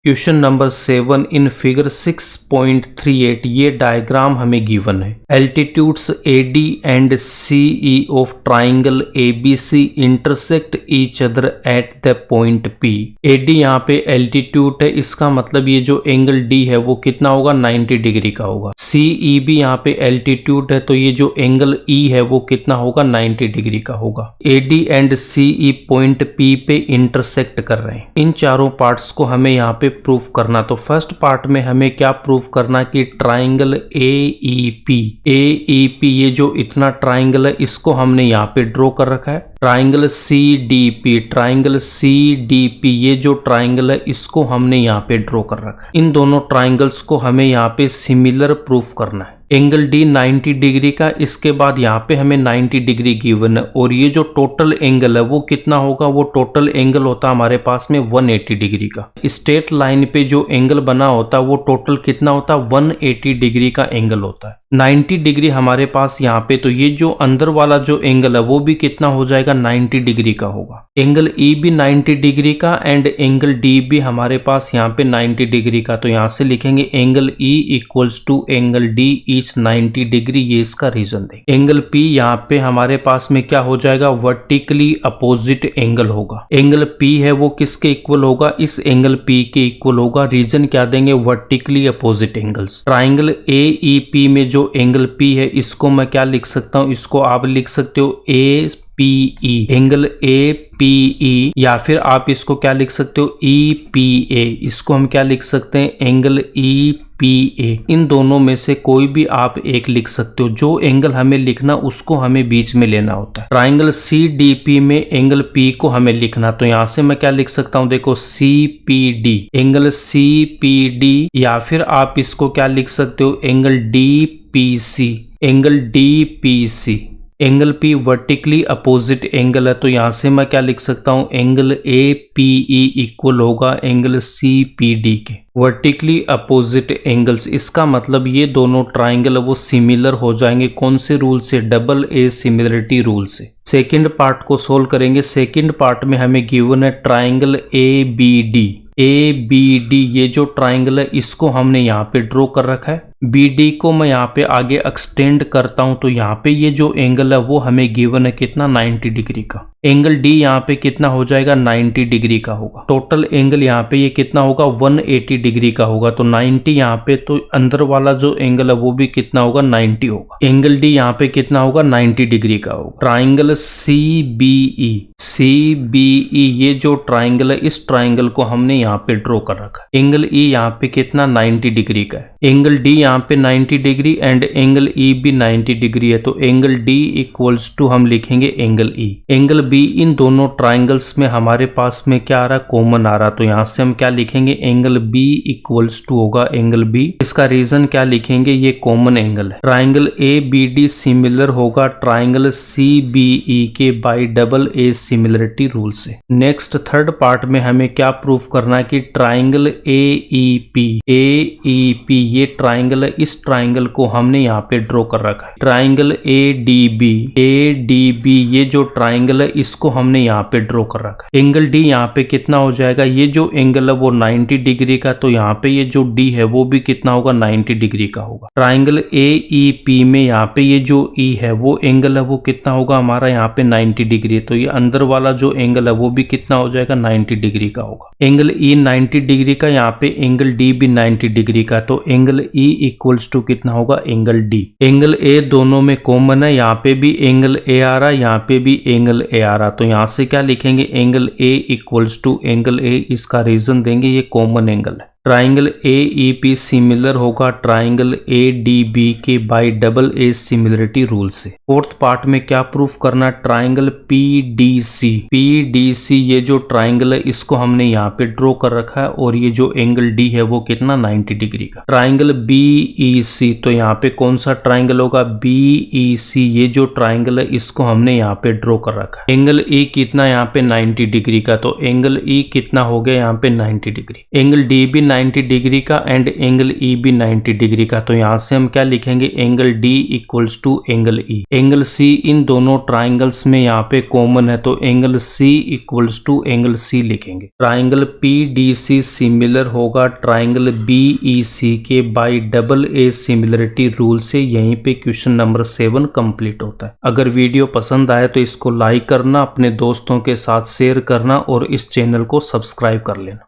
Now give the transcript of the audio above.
Question number 7 in figure 6.38 ये diagram हमें given है। Altitudes AD and CE of triangle ABC intersect each other at the point P। AD यहाँ पे altitude है, इसका मतलब ये जो एंगल D है वो कितना होगा, 90 डिग्री का होगा। CE भी यहाँ पे एल्टीट्यूड है, तो ये जो एंगल E है वो कितना होगा, 90 डिग्री का होगा। AD and CE point P पे इंटरसेक्ट कर रहे हैं। इन चारों पार्ट्स को हमें यहाँ पे प्रूफ करना। तो फर्स्ट पार्ट में हमें क्या प्रूफ करना कि ट्राइंगल AEP ये जो इतना ट्राइंगल है इसको हमने यहाँ पे ड्रॉ कर रखा है। ट्राइंगल CDP ये जो ट्राइंगल है इसको हमने यहाँ पे ड्रॉ कर रखा है। इन दोनों ट्राइंगल्स को हमें यहाँ पे सिमिलर प्रूफ करना है। एंगल D 90 डिग्री का, इसके बाद यहाँ पे हमें 90 डिग्री गिवन है और ये जो टोटल एंगल है वो कितना होगा, वो टोटल एंगल होता है हमारे पास में 180 डिग्री का। स्ट्रेट लाइन पे जो एंगल बना होता है वो टोटल कितना होता है, 180 डिग्री का एंगल होता है। 90 डिग्री हमारे पास यहाँ पे, तो ये जो अंदर वाला जो एंगल है वो भी कितना हो जाएगा, 90 डिग्री का होगा। एंगल E भी 90 डिग्री का एंड एंगल D भी हमारे पास यहाँ पे 90 डिग्री का। तो यहाँ से लिखेंगे angle E equals to angle D each 90 degree, ये इसका रीजन देंगे। एंगल P यहाँ पे हमारे पास में क्या हो जाएगा, वर्टिकली अपोजिट एंगल होगा। एंगल P है वो किसके इक्वल होगा, इस एंगल P के इक्वल होगा। रीजन क्या देंगे, vertically opposite angles. Triangle AEP में जो एंगल P है इसको मैं क्या लिख सकता हूँ, इसको आप लिख सकते हो APE, एंगल APE, या फिर आप इसको क्या लिख सकते हो, EPA, इसको हम क्या लिख सकते हैं, एंगल EPA। इन दोनों में से कोई भी आप एक लिख सकते हो। जो एंगल हमें लिखना उसको हमें बीच में लेना होता है। ट्राइंगल CDP में एंगल P को हमें लिखना, तो यहां से मैं क्या लिख सकता हूं, देखो CPD, एंगल CPD, या फिर आप इसको क्या लिख सकते हो, angle DPC, angle DPC। Angle P vertically opposite angle है, तो यहां से मैं क्या लिख सकता हूं, एंगल APE इक्वल होगा एंगल CPD के। वर्टिकली अपोजिट एंगल्स, इसका मतलब ये दोनों ट्राइंगल वो सिमिलर हो जाएंगे। कौन से रूल से, डबल ए सिमिलरिटी रूल से। सेकंड पार्ट को सोल्व करेंगे। सेकंड पार्ट में हमें गिवन है ट्राइंगल ABD ये जो ट्राइंगल है इसको हमने यहाँ पे ड्रॉ कर रखा है। BD को मैं यहाँ पे आगे एक्सटेंड करता हूँ, तो यहाँ पे ये जो एंगल है वो हमें गिवन है कितना, 90 डिग्री का। एंगल D यहाँ पे कितना हो जाएगा, 90 डिग्री का होगा। टोटल एंगल यहाँ पे ये कितना होगा, 180 डिग्री का होगा। तो 90 यहाँ पे, तो अंदर वाला जो एंगल है वो भी कितना होगा, 90 होगा। एंगल D यहाँ पे कितना होगा, 90 डिग्री का होगा। ट्राइंगल CBE ये जो ट्राइंगल है इस ट्राइंगल को हमने यहाँ पे ड्रॉ कर रखा है। एंगल E यहाँ पे कितना, 90 डिग्री का है। एंगल D यहाँ पे 90 डिग्री एंड एंगल E भी 90 डिग्री है, तो एंगल D इक्वल्स टू हम लिखेंगे एंगल E। एंगल B, इन दोनों ट्राइंगल्स में हमारे पास में क्या आ रहा, कॉमन आ रहा, तो यहाँ से हम क्या लिखेंगे, एंगल B इक्वल्स टू होगा एंगल B। इसका रीजन क्या लिखेंगे, ये कॉमन एंगल है। ट्राइंगल ABD सिमिलर होगा ट्राइंगल CBE के by double A similarity rule से। नेक्स्ट थर्ड पार्ट में हमें क्या प्रूफ करना है कि ट्राइंगल AEP ये ट्राइंगल है, इस ट्राइंगल को हमने यहाँ पे ड्रॉ कर रखा है। ट्राइंगल ADB ये जो ट्राइंगल है इसको हमने यहाँ पे ड्रॉ कर रखा है। एंगल D यहाँ पे कितना हो जाएगा, ये जो एंगल है वो 90 डिग्री का, तो यहाँ पे ये जो D है वो भी कितना होगा, 90 डिग्री का होगा। ट्राइंगल AEP में यहाँ पे ये जो E है वो एंगल है वो कितना होगा हमारा, यहाँ पे 90 डिग्री, तो ये अंदर वाला जो एंगल है वो भी कितना हो जाएगा, 90 डिग्री का होगा। एंगल E 90 डिग्री का, यहाँ पे एंगल D भी 90 डिग्री का, तो एंगल E इक्वल्स टू कितना होगा, एंगल D। एंगल A दोनों में कॉमन है, यहाँ पे भी एंगल A आ रहा, यहाँ पे भी एंगल A आ रहा, तो यहाँ से क्या लिखेंगे, angle A equals to angle A। इसका रीजन देंगे ये कॉमन एंगल है। ट्राइंगल AEP सिमिलर होगा ट्राइंगल ADB के by double A similarity rule से। फोर्थ पार्ट में क्या प्रूफ करना, ट्राइंगल PDC ये जो ट्राइंगल है इसको हमने यहाँ पे ड्रॉ कर रखा है और ये जो एंगल D है वो कितना, 90 डिग्री का। ट्राइंगल BEC, तो यहाँ पे कौन सा ट्राइंगल होगा, BEC ये जो ट्राइंगल है इसको हमने यहाँ पे ड्रॉ कर रखा है। एंगल E कितना यहाँ पे, 90 डिग्री का, तो एंगल E कितना हो गया यहाँ पे, 90 डिग्री। एंगल D भी 90 डिग्री का एंड एंगल ई भी 90 डिग्री का। तो यहाँ से हम क्या लिखेंगे, angle D equals to angle E. Angle C इन दोनों ट्राइंगल्स में यहाँ पे कॉमन है, तो angle C equals to angle C लिखेंगे। Triangle P D C similar होगा ट्राइंगल बी ई सी के by double A similarity rule से। यहीं पे क्वेश्चन नंबर 7 कंप्लीट होता है। अगर वीडियो पसंद आए तो इसको लाइक करना, अपने दोस्तों के साथ शेयर करना और इस चैनल को सब्सक्राइब कर लेना।